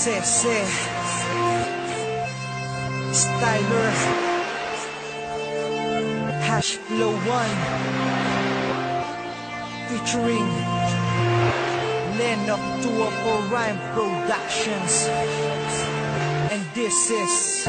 Sese Styler Hash Flow 1 featuring Lennox 204 Rhyme Productions, and this is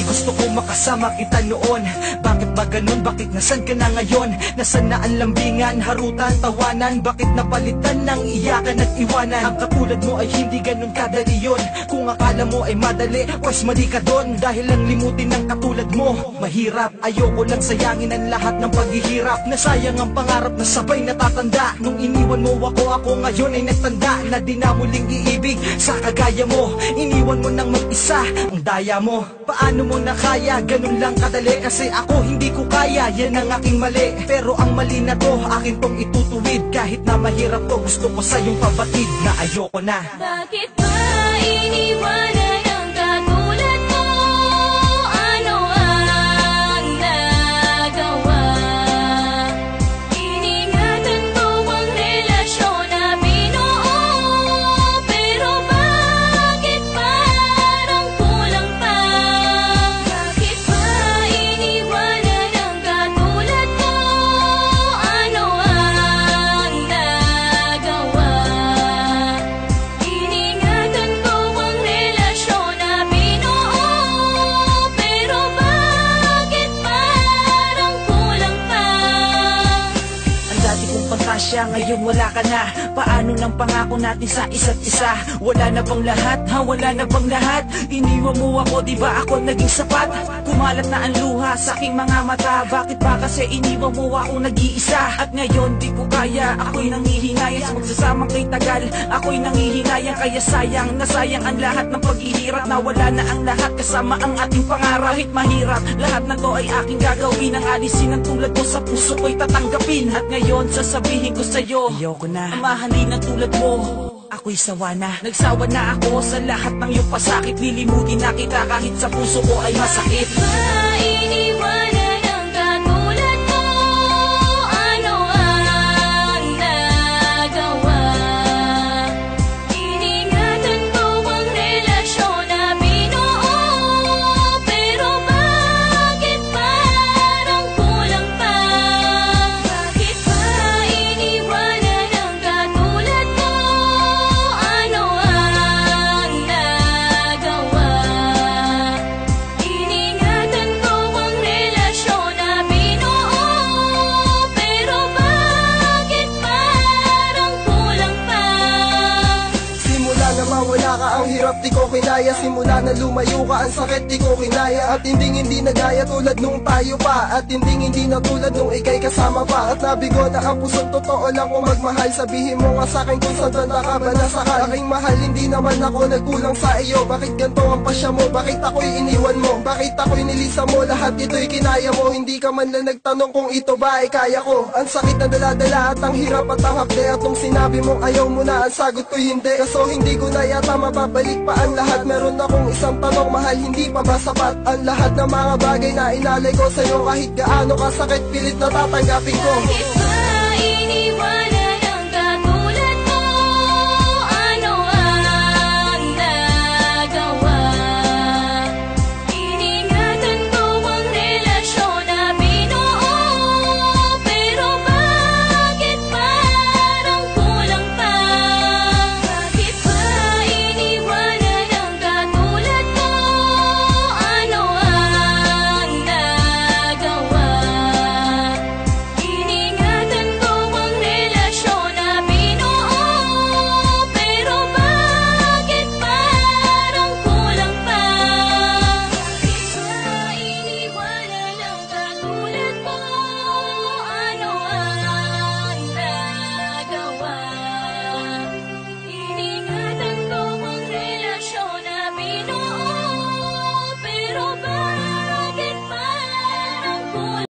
gusto ko makasama kita noon. Bakit ba ganun? Bakit nasan ka na ngayon? Nasan na ang lambingan, harutan, tawanan? Bakit napalitan ng iyakan at iwanan? Ang katulad mo ay hindi ganun kadali yun. Kung akala mo ay madali, pues mali ka doon. Dahil ang limutin ng katulad mo mahirap. Ayoko lang sayangin ang lahat ng paghihirap. Nasayang ang pangarap na sabay natatanda. Nung iniwan mo ako ngayon ay nagtanda. Na di na muling iibig sa kagaya mo. Iniwan mo nang mag-isa ang daya mo. Paano mo na kaya? Ganun lang kadali. Kasi ako hindi ko kaya, yan ang aking mali. Pero ang mali na to, akin tong itutuwid. Kahit na mahirap to, gusto ko sa'yong pabatid na ayoko na. Bakit ba iniwanan ang katulad mo? Ano ang nagawa? Iningatan ko ang relasyon na binuo. Pero bakit parang kulang pa? Bakit ba iniwanan ang katulad mo? Ano ang nagawa? Iningatan ko ang relasyon na binuo. Pero bakit parang kulang pa? Ang dati kong pantasya, ngayon wala ka na. Paano ng pangako natin sa isa't isa? Wala na bang lahat, ha? Wala na bang lahat? Iniwan mo ako, di ba ako naging sapat? Kumalat na ang luha sa aking mga mata. Bakit ba kasi iniwan mo ako nag-iisa? At ngayon di ko kaya, ako'y nangihinayang sa magsasamang kay tagal. Ako'y nangihinayang kaya sayang, nasayang ang lahat ng paghihirap. Nawala na ang lahat kasama ang ating pangarap. Kahit mahirap, lahat na to ay aking gagawin. Ang alisin ang tulad mo sa puso ko'y tatanggapin. At ngayon sasabihin ko sa'yo, ayoko na mahalin ang tulad mo. Ako'y sawa na. Nagsawa na ako sa lahat ng iyong pasakit. Lilimutin na kita kahit sa puso ko ay masakit. Iniwanan ang katulad mo. Ano ang nagawa? Iningatan ko ang relasyon na binuo. Pero bakit parang kulang pa? Bakit ba iniwanan ang katulad mo? Ano ang nagawa? Iningatan ko ang relasyon na binuo. Pero bakit parang kulang pa? Simula na mawala ka, ang hirap di ko kinaya. Simula na lumayo ka, ang sakit di ko kinaya. At hindi nagaya tulad nung tayo pa. At hindi na tulad nung ikay kasama pa. At nabigo na ang pusong totoo lang kung magmahal. Sabihin mo nga sa'kin kung saan banda ka ba nasakal. Aking mahal, hindi naman ako nagkulang sa iyo. Bakit ganito ang pasya mo? Bakit ako'y iniwan mo? Bakit ako'y nilisa mo? Lahat ito'y kinaya mo. Hindi ka man lang nagtanong kung ito ba ay kaya ko. Ang sakit na daladala at ang hirap at ang hapde. At nung sinabi mo ayaw mo na, ang sagot ko'y hindi. Kaso hindi ko na yata mababalik pa ang lahat. Meron akong isang tanong, mahal, hindi pa ba sapat? Ang lahat ng mga bagay na inalay ko sa'yo, kahit gaano kasakit, pilit na tatanggapin ko. Bakit ba